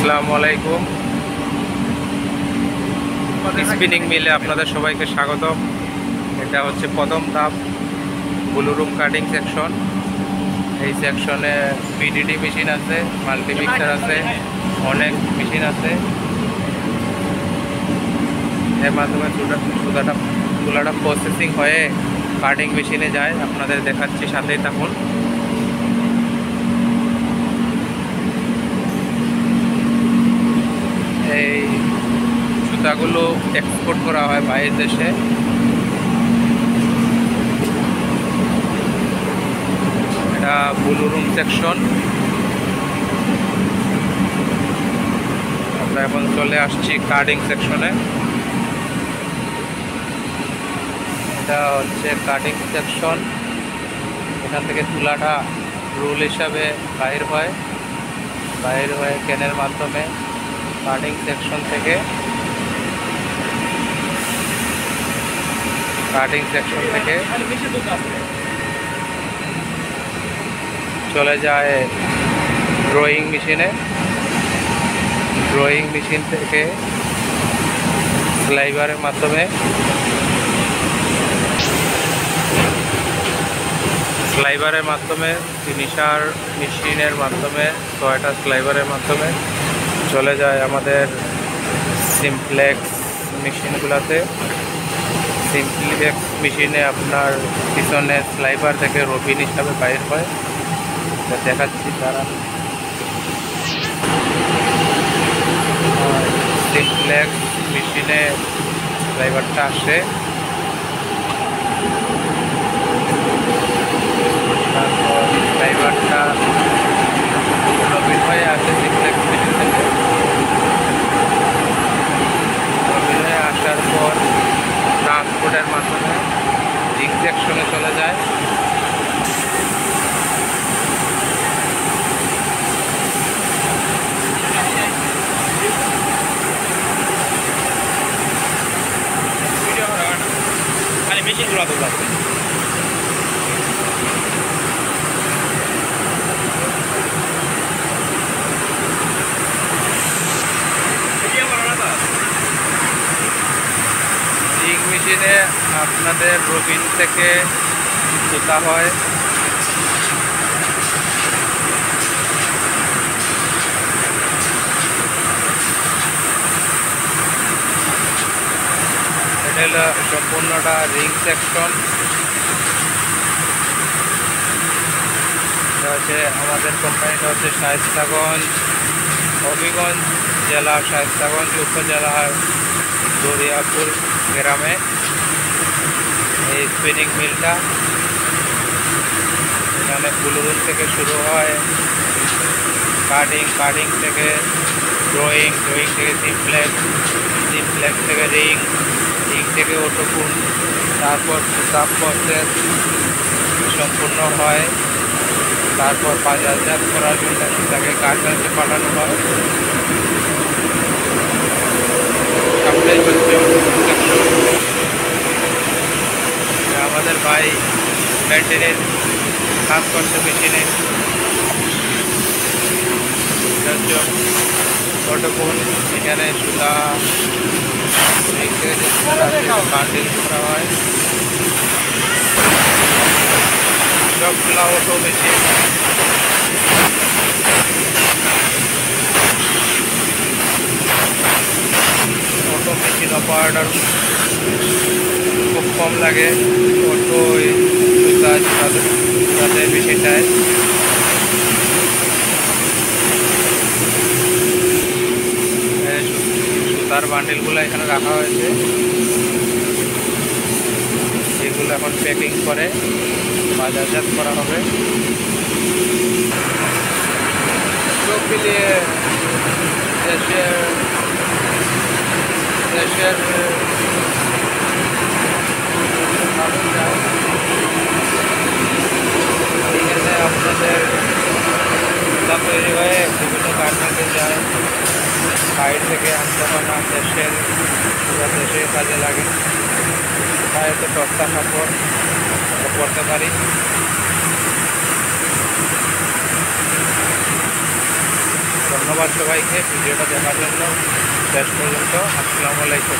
আসসালামু আলাইকুম। স্পিনিং মিলে আপনাদের সবাইকে স্বাগতম। এটা হচ্ছে প্রথম ধাপ, ব্লু রুম কাটিং সেকশন। এই সেকশনে পিডিডি মেশিন আছে, মাল্টিমিক্সার আছে, অনেক মেশিন আছে। এর মাধ্যমে তুলাটা প্রসেসিং হয়ে কাটিং মেশিনে যায়। আপনাদের দেখাচ্ছি, সাথেই থাকুন। এই সুতাগুলো এক্সপোর্ট করা হয় বাইরের দেশে। এটা ব্লু রুম সেকশন। আমরা এখন চলে আসছি কাটিং সেকশনে। এটা হচ্ছে কাটিং সেকশন। এখান থেকে তুলাটা রোল হিসাবে বাইর হয়ে ক্যানের মাধ্যমে কাটিং সেকশন থেকে চলে যায় ড্রয়িং মেশিনে। ড্রয়িং মেশিন থেকে স্লাইভারের মাধ্যমে ফিনিশার মেশিনের মাধ্যমে, ছয়টা স্লাইভারের মাধ্যমে চলে যায় আমাদের সিমপ্লেক্স মেশিনগুলোতে। সিমপ্লেক্স মেশিনে আপনার পিছনে স্লাইভার থেকে রবিন হিসাবে বাইর হয়। দেখাচ্ছি তারা। সিমপ্লেক্স মেশিনে স্লাইভারটা আসে, তারপর স্লাইভারটা রবিন হয়ে আসে সিমপ্লেক্স মেশিন থেকে। রবিন হয়ে আসার পর ট্রান্সপোর্টের মাধ্যমে রিং সেকশনে চলে যায়। মেশিনগুলো রিং মেশিনে আপনাদের রবিন থেকে সুতা হয়। এটা হলো সম্পূর্ণটা রিং সেকশন। এটা হচ্ছে আমাদের কোম্পানিটা হচ্ছে শায়েস্তাগঞ্জ, হবিগঞ্জ জেলা, শায়েস্তাগঞ্জ উপজেলার দরিয়াপুর গ্রামে এই স্পিনিং মিলটা। এখানে ব্লু রুম থেকে শুরু হয় কাটিং থেকে ড্রয়িং থেকে সিমপ্লেক্স থেকে রিং থেকে অটোকুন, তারপর সাব প্রসেস সম্পূর্ণ হয়। তারপর বাজারজাত করার জন্য সেটাকে কারখানাতে পাঠানো হয়। আমাদের ভাই মেনটেনেন্স কাজ করছে মেশিনে। অটোকুন, এখানে সুতা বান্ডিল করা হয়। সবগুলা auto machine. Auto machine operator খুব কম লাগে। অটো সুতা তাদের মেশিনটায় সুতার বান্ডিলগুলো এখানে রাখা হয়েছে। এগুলো এখন প্যাকিং করে বাজারজাত করা হবে। সব মিলিয়ে দেশের এখানে আপনাদের সুতা তৈরি হয়ে বিভিন্ন কারখানাতে যায়। বাইরে থেকে আনতে হয় না, দেশে কাজে লাগে। তাই তো সস্তা কাপড় পরতে পারি। ধন্যবাদ সবাইকে ভিডিওটা দেখার জন্য শেষ পর্যন্ত। আসসালামু আলাইকুম।